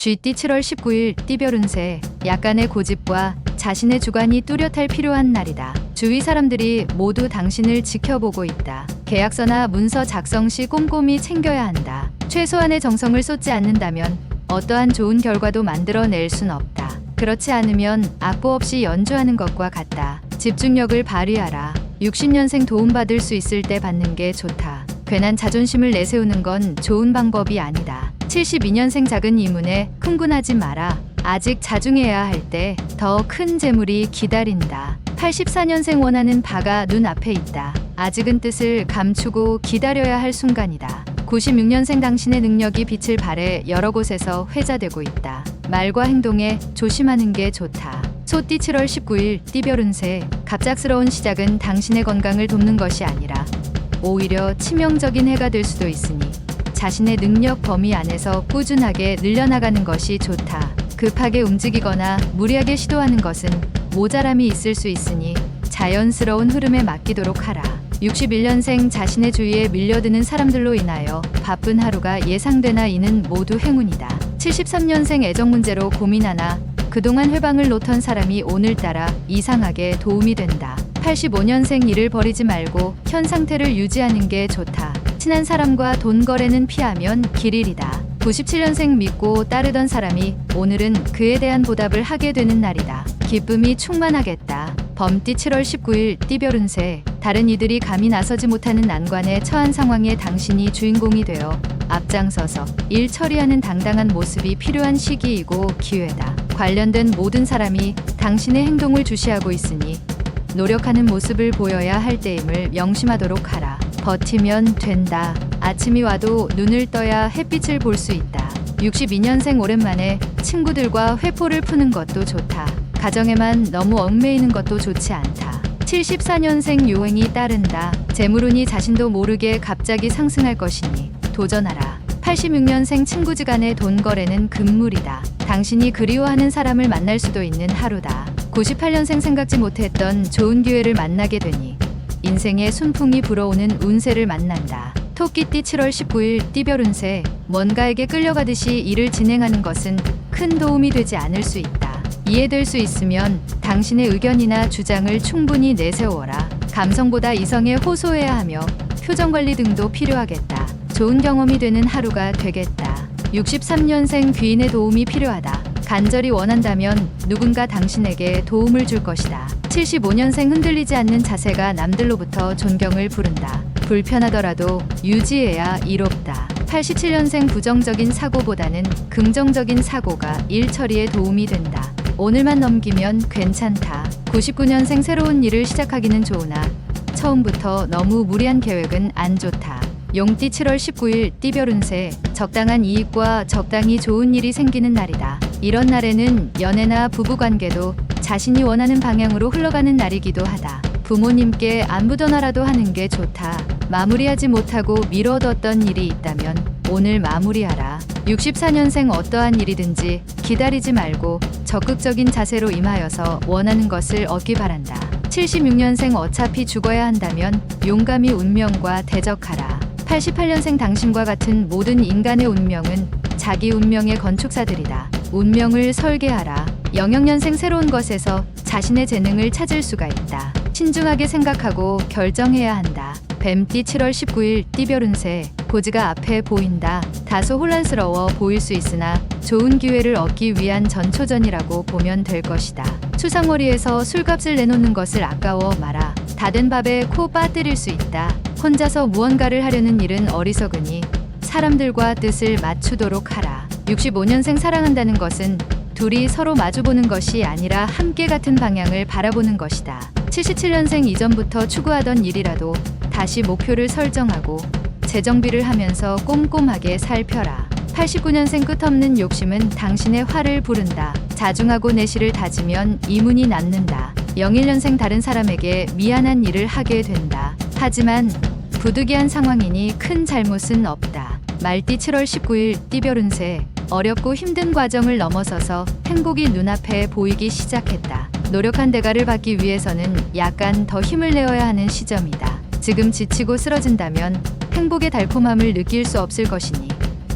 쥐띠 7월 19일 띠별 운세. 약간의 고집과 자신의 주관이 뚜렷할 필요한 날이다. 주위 사람들이 모두 당신을 지켜보고 있다. 계약서나 문서 작성 시 꼼꼼히 챙겨야 한다. 최소한의 정성을 쏟지 않는다면 어떠한 좋은 결과도 만들어낼 순 없다. 그렇지 않으면 악보 없이 연주하는 것과 같다. 집중력을 발휘하라. 60년생 도움받을 수 있을 때 받는 게 좋다. 괜한 자존심을 내세우는 건 좋은 방법이 아니다. 72년생 작은 이문에 흥분하지 마라. 아직 자중해야 할 때 더 큰 재물이 기다린다. 84년생 원하는 바가 눈앞에 있다. 아직은 뜻을 감추고 기다려야 할 순간이다. 96년생 당신의 능력이 빛을 발해 여러 곳에서 회자되고 있다. 말과 행동에 조심하는 게 좋다. 소띠 7월 19일 띠별 운세. 갑작스러운 시작은 당신의 건강을 돕는 것이 아니라 오히려 치명적인 해가 될 수도 있으니 자신의 능력 범위 안에서 꾸준하게 늘려나가는 것이 좋다. 급하게 움직이거나 무리하게 시도하는 것은 모자람이 있을 수 있으니 자연스러운 흐름에 맡기도록 하라. 61년생 자신의 주위에 밀려드는 사람들로 인하여 바쁜 하루가 예상되나 이는 모두 행운이다. 73년생 애정 문제로 고민하나 그동안 회방을 놓던 사람이 오늘따라 이상하게 도움이 된다. 85년생 일을 버리지 말고 현 상태를 유지하는 게 좋다. 친한 사람과 돈 거래는 피하면 길 잃이다. 97년생 믿고 따르던 사람이 오늘은 그에 대한 보답을 하게 되는 날이다. 기쁨이 충만하겠다. 범띠 7월 19일 띠별 운세. 다른 이들이 감히 나서지 못하는 난관에 처한 상황에 당신이 주인공이 되어 앞장서서 일 처리하는 당당한 모습이 필요한 시기이고 기회다. 관련된 모든 사람이 당신의 행동을 주시하고 있으니 노력하는 모습을 보여야 할 때임을 명심하도록 하라. 버티면 된다. 아침이 와도 눈을 떠야 햇빛을 볼 수 있다. 62년생 오랜만에 친구들과 회포를 푸는 것도 좋다. 가정에만 너무 얽매이는 것도 좋지 않다. 74년생 요행이 따른다. 재물운이 자신도 모르게 갑자기 상승할 것이니 도전하라. 86년생 친구지간의 돈 거래는 금물이다. 당신이 그리워하는 사람을 만날 수도 있는 하루다. 98년생 생각지 못했던 좋은 기회를 만나게 되니 인생의 순풍이 불어오는 운세를 만난다. 토끼띠 7월 19일 띠별 운세. 뭔가에게 끌려가듯이 일을 진행하는 것은 큰 도움이 되지 않을 수 있다. 이해될 수 있으면 당신의 의견이나 주장을 충분히 내세워라. 감성보다 이성에 호소해야 하며 표정 관리 등도 필요하겠다. 좋은 경험이 되는 하루가 되겠다. 63년생 귀인의 도움이 필요하다. 간절히 원한다면 누군가 당신에게 도움을 줄 것이다. 75년생 흔들리지 않는 자세가 남들로부터 존경을 부른다. 불편하더라도 유지해야 이롭다. 87년생 부정적인 사고보다는 긍정적인 사고가 일 처리에 도움이 된다. 오늘만 넘기면 괜찮다. 99년생 새로운 일을 시작하기는 좋으나 처음부터 너무 무리한 계획은 안 좋다. 용띠 7월 19일 띠별 운세. 적당한 이익과 적당히 좋은 일이 생기는 날이다. 이런 날에는 연애나 부부관계도 자신이 원하는 방향으로 흘러가는 날이기도 하다. 부모님께 안부 전화라도 하는 게 좋다. 마무리하지 못하고 미뤄뒀던 일이 있다면 오늘 마무리하라. 64년생 어떠한 일이든지 기다리지 말고 적극적인 자세로 임하여서 원하는 것을 얻기 바란다. 76년생 어차피 죽어야 한다면 용감히 운명과 대적하라. 88년생 당신과 같은 모든 인간의 운명은 자기 운명의 건축사들이다. 운명을 설계하라. 00년생 새로운 것에서 자신의 재능을 찾을 수가 있다. 신중하게 생각하고 결정해야 한다. 뱀띠 7월 19일 띠별 운세. 고지가 앞에 보인다. 다소 혼란스러워 보일 수 있으나 좋은 기회를 얻기 위한 전초전이라고 보면 될 것이다. 추상머리에서 술값을 내놓는 것을 아까워 마라. 다 된 밥에 코 빠뜨릴 수 있다. 혼자서 무언가를 하려는 일은 어리석으니 사람들과 뜻을 맞추도록 하라. 65년생 사랑한다는 것은 둘이 서로 마주보는 것이 아니라 함께 같은 방향을 바라보는 것이다. 77년생 이전부터 추구하던 일이라도 다시 목표를 설정하고 재정비를 하면서 꼼꼼하게 살펴라. 89년생 끝없는 욕심은 당신의 화를 부른다. 자중하고 내실을 다지면 이문이 남는다. 01년생 다른 사람에게 미안한 일을 하게 된다. 하지만 부득이한 상황이니 큰 잘못은 없다. 말띠 7월 19일 띠별 운세. 어렵고 힘든 과정을 넘어서서 행복이 눈앞에 보이기 시작했다. 노력한 대가를 받기 위해서는 약간 더 힘을 내어야 하는 시점이다. 지금 지치고 쓰러진다면 행복의 달콤함을 느낄 수 없을 것이니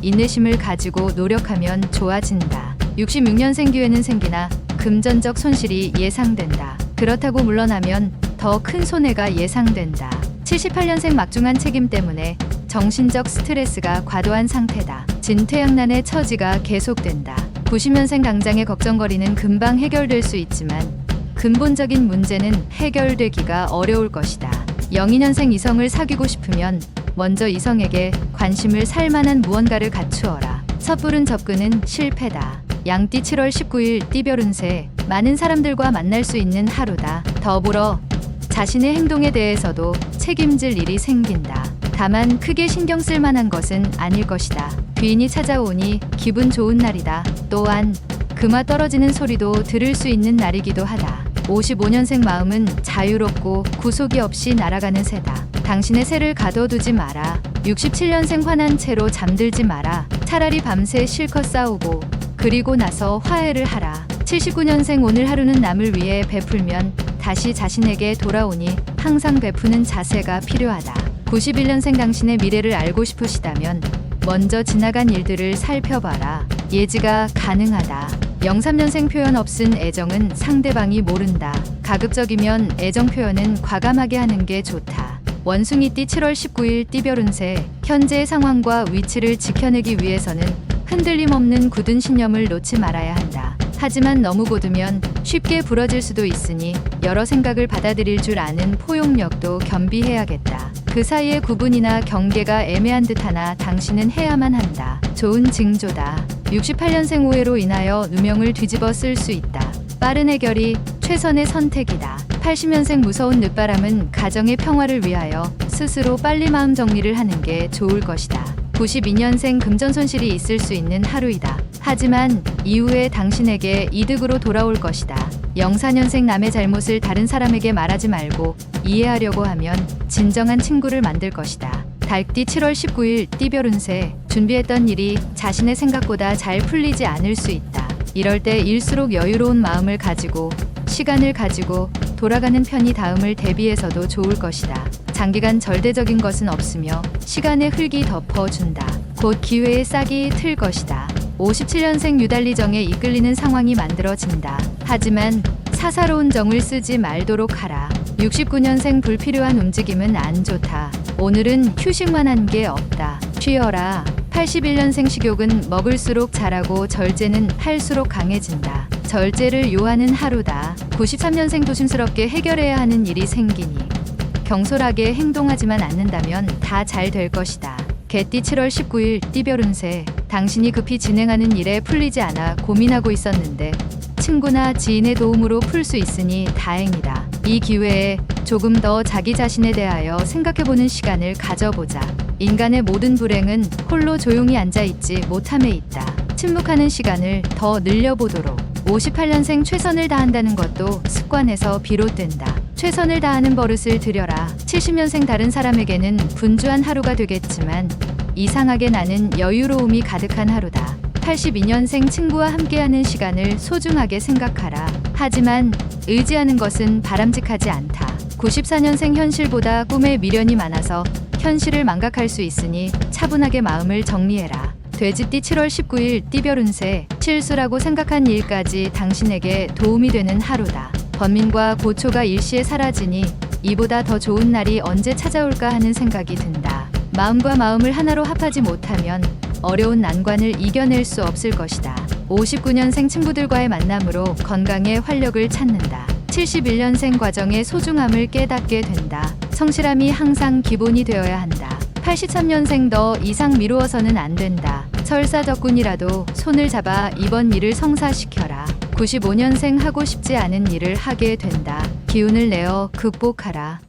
인내심을 가지고 노력하면 좋아진다. 66년생 기회는 생기나 금전적 손실이 예상된다. 그렇다고 물러나면 더 큰 손해가 예상된다. 78년생 막중한 책임 때문에 정신적 스트레스가 과도한 상태다. 진퇴양난의 처지가 계속된다. 90년생 당장의 걱정거리는 금방 해결될 수 있지만 근본적인 문제는 해결되기가 어려울 것이다. 02년생 이성을 사귀고 싶으면 먼저 이성에게 관심을 살 만한 무언가를 갖추어라. 섣부른 접근은 실패다. 양띠 7월 19일 띠별 운세, 많은 사람들과 만날 수 있는 하루다. 더불어 자신의 행동에 대해서도 책임질 일이 생긴다. 다만 크게 신경 쓸 만한 것은 아닐 것이다. 귀인이 찾아오니 기분 좋은 날이다. 또한 금화 떨어지는 소리도 들을 수 있는 날이기도 하다. 55년생 마음은 자유롭고 구속이 없이 날아가는 새다. 당신의 새를 가둬두지 마라. 67년생 화난 채로 잠들지 마라. 차라리 밤새 실컷 싸우고 그리고 나서 화해를 하라. 79년생 오늘 하루는 남을 위해 베풀면 다시 자신에게 돌아오니 항상 베푸는 자세가 필요하다. 91년생 당신의 미래를 알고 싶으시다면 먼저 지나간 일들을 살펴봐라. 예지가 가능하다. 03년생 표현 없은 애정은 상대방이 모른다. 가급적이면 애정 표현은 과감하게 하는 게 좋다. 원숭이띠 7월 19일 띠별 운세, 현재의 상황과 위치를 지켜내기 위해서는 흔들림 없는 굳은 신념을 놓지 말아야 한다. 하지만 너무 곧으면 쉽게 부러질 수도 있으니 여러 생각을 받아들일 줄 아는 포용력도 겸비해야겠다. 그 사이에 구분이나 경계가 애매한 듯하나 당신은 해야만 한다. 좋은 징조다. 68년생 오해로 인하여 누명을 뒤집어 쓸 수 있다. 빠른 해결이 최선의 선택이다. 80년생 무서운 늦바람은 가정의 평화를 위하여 스스로 빨리 마음 정리를 하는 게 좋을 것이다. 92년생 금전 손실이 있을 수 있는 하루이다. 하지만 이후에 당신에게 이득으로 돌아올 것이다. 04년생 남의 잘못을 다른 사람에게 말하지 말고 이해하려고 하면 진정한 친구를 만들 것이다. 달띠 7월 19일 띠별 운세, 준비했던 일이 자신의 생각보다 잘 풀리지 않을 수 있다. 이럴 때 일수록 여유로운 마음을 가지고 시간을 가지고 돌아가는 편이 다음을 대비해서도 좋을 것이다. 장기간 절대적인 것은 없으며 시간의 흙이 덮어준다. 곧 기회의 싹이 틀 것이다. 57년생 유달리 정에 이끌리는 상황이 만들어진다. 하지만 사사로운 정을 쓰지 말도록 하라. 69년생 불필요한 움직임은 안 좋다. 오늘은 휴식만 한 게 없다. 쉬어라. 81년생 식욕은 먹을수록 자라고 절제는 할수록 강해진다. 절제를 요하는 하루다. 93년생 조심스럽게 해결해야 하는 일이 생기니 경솔하게 행동하지만 않는다면 다 잘 될 것이다. 개띠 7월 19일 띠별 운세, 당신이 급히 진행하는 일에 풀리지 않아 고민하고 있었는데 친구나 지인의 도움으로 풀 수 있으니 다행이다. 이 기회에 조금 더 자기 자신에 대하여 생각해보는 시간을 가져보자. 인간의 모든 불행은 홀로 조용히 앉아있지 못함에 있다. 침묵하는 시간을 더 늘려보도록. 58년생 최선을 다한다는 것도 습관에서 비롯된다. 최선을 다하는 버릇을 들여라. 70년생 다른 사람에게는 분주한 하루가 되겠지만 이상하게 나는 여유로움이 가득한 하루다. 82년생 친구와 함께하는 시간을 소중하게 생각하라. 하지만 의지하는 것은 바람직하지 않다. 94년생 현실보다 꿈에 미련이 많아서 현실을 망각할 수 있으니 차분하게 마음을 정리해라. 돼지띠 7월 19일 띠별 운세, 실수라고 생각한 일까지 당신에게 도움이 되는 하루다. 번민과 고초가 일시에 사라지니 이보다 더 좋은 날이 언제 찾아올까 하는 생각이 든다. 마음과 마음을 하나로 합하지 못하면 어려운 난관을 이겨낼 수 없을 것이다. 59년생 친구들과의 만남으로 건강에 활력을 찾는다. 71년생 과정의 소중함을 깨닫게 된다. 성실함이 항상 기본이 되어야 한다. 83년생 더 이상 미루어서는 안 된다. 설사적군이라도 손을 잡아 이번 일을 성사시켜라. 95년생 하고 싶지 않은 일을 하게 된다. 기운을 내어 극복하라.